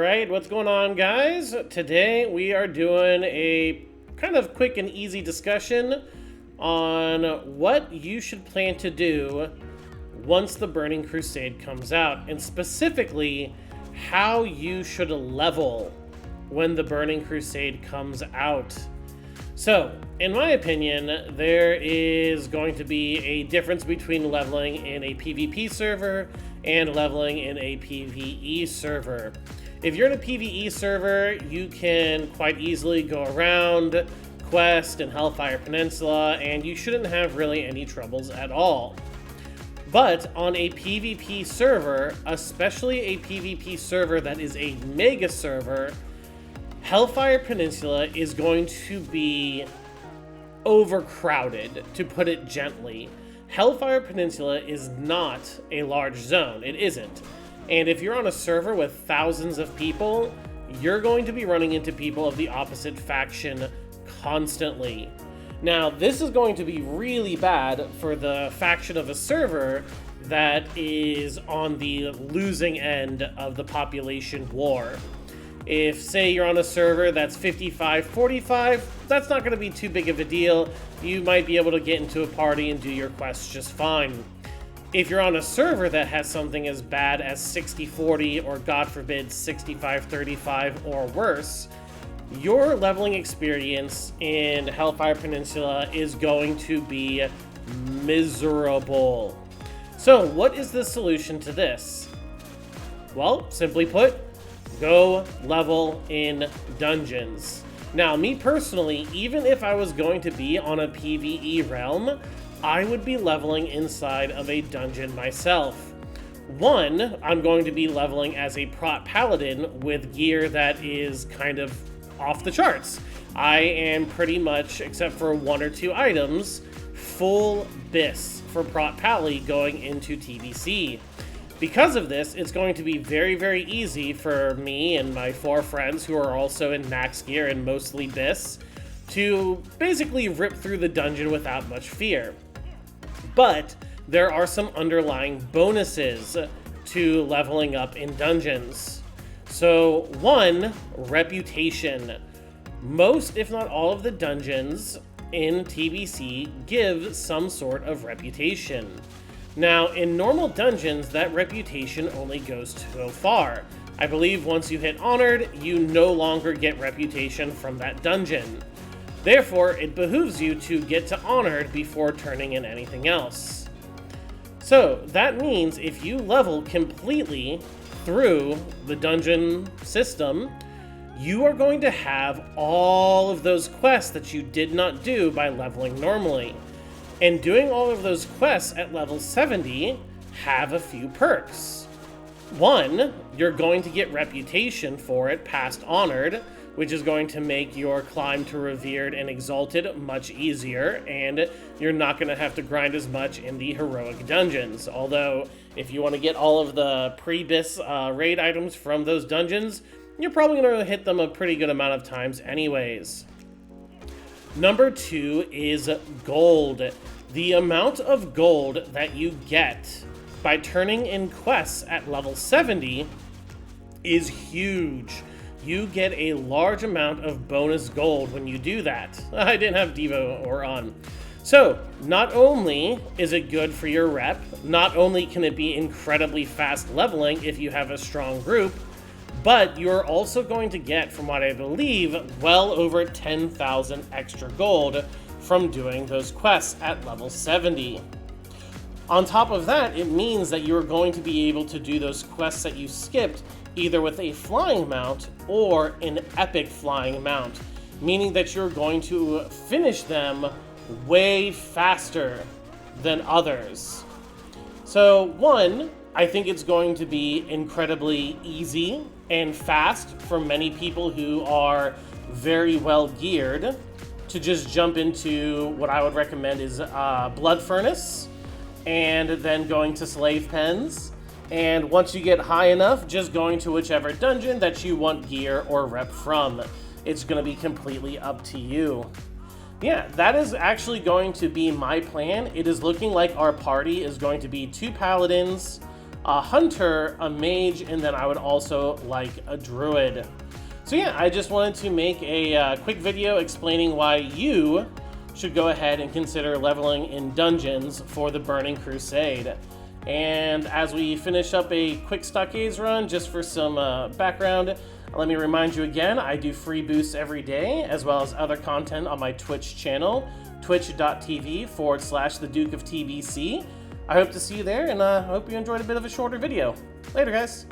Alright, what's going on, guys? Today we are doing a kind of quick and easy discussion on what you should plan to do once the Burning Crusade comes out, and specifically how you should level when the Burning Crusade comes out. So, in my opinion, there is going to be a difference between leveling in a PvP server and leveling in a PvE server. If you're in a PvE server, you can quite easily go around Quest and Hellfire Peninsula, and you shouldn't have really any troubles at all. But on a PvP server, especially a PvP server that is a mega server, Hellfire Peninsula is going to be overcrowded, to put it gently. Hellfire Peninsula is not a large zone. It isn't. And if you're on a server with thousands of people, you're going to be running into people of the opposite faction constantly. Now, this is going to be really bad for the faction of a server that is on the losing end of the population war. If, say, you're on a server that's 55-45, that's not going to be too big of a deal. You might be able to get into a party and do your quests just fine. If you're on a server that has something as bad as 60-40 or, God forbid, 65-35 or worse, your leveling experience in Hellfire Peninsula is going to be miserable. So, what is the solution to this? Well, simply put, go level in dungeons. Now, me personally, even if I was going to be on a PvE realm, I would be leveling inside of a dungeon myself. One, I'm going to be leveling as a prot paladin with gear that is kind of off the charts. I am pretty much, except for one or two items, full bis for prot pally going into TBC. Because of this, it's going to be very, very easy for me and my 4 friends who are also in max gear and mostly bis to basically rip through the dungeon without much fear. But there are some underlying bonuses to leveling up in dungeons. So, 1, reputation. Most, if not all, of the dungeons in TBC give some sort of reputation. Now, in normal dungeons, that reputation only goes so far. I believe once you hit Honored, you no longer get reputation from that dungeon. Therefore, it behooves you to get to Honored before turning in anything else. So, that means if you level completely through the dungeon system, you are going to have all of those quests that you did not do by leveling normally. And doing all of those quests at level 70 have a few perks. 1, you're going to get reputation for it past Honored, which is going to make your climb to Revered and Exalted much easier, and you're not going to have to grind as much in the Heroic dungeons. Although, if you want to get all of the pre-bis raid items from those dungeons, you're probably going to hit them a pretty good amount of times anyways. Number 2 is gold. The amount of gold that you get by turning in quests at level 70 is huge. You get a large amount of bonus gold when you do that. I didn't have Devo or on. So, not only is it good for your rep, not only can it be incredibly fast leveling if you have a strong group, but you're also going to get, from what I believe, well over 10,000 extra gold from doing those quests at level 70. On top of that, it means that you're going to be able to do those quests that you skipped either with a flying mount or an epic flying mount, meaning that you're going to finish them way faster than others. So, 1, I think it's going to be incredibly easy and fast for many people who are very well geared to just jump into what I would recommend is Blood Furnace, and then going to Slave Pens. And once you get high enough, just going to whichever dungeon that you want gear or rep from. It's going to be completely up to you. Yeah, that is actually going to be my plan. It is looking like our party is going to be 2 paladins, a hunter, a mage, and then I would also like a druid. So yeah, I just wanted to make a quick video explaining why you should go ahead and consider leveling in dungeons for the Burning Crusade. And as we finish up a quick Stockades run, just for some background, let me remind you again, I do free boosts every day, as well as other content on my Twitch channel, twitch.tv/the Duke of TBC. I hope to see you there, and I hope you enjoyed a bit of a shorter video. Later, guys.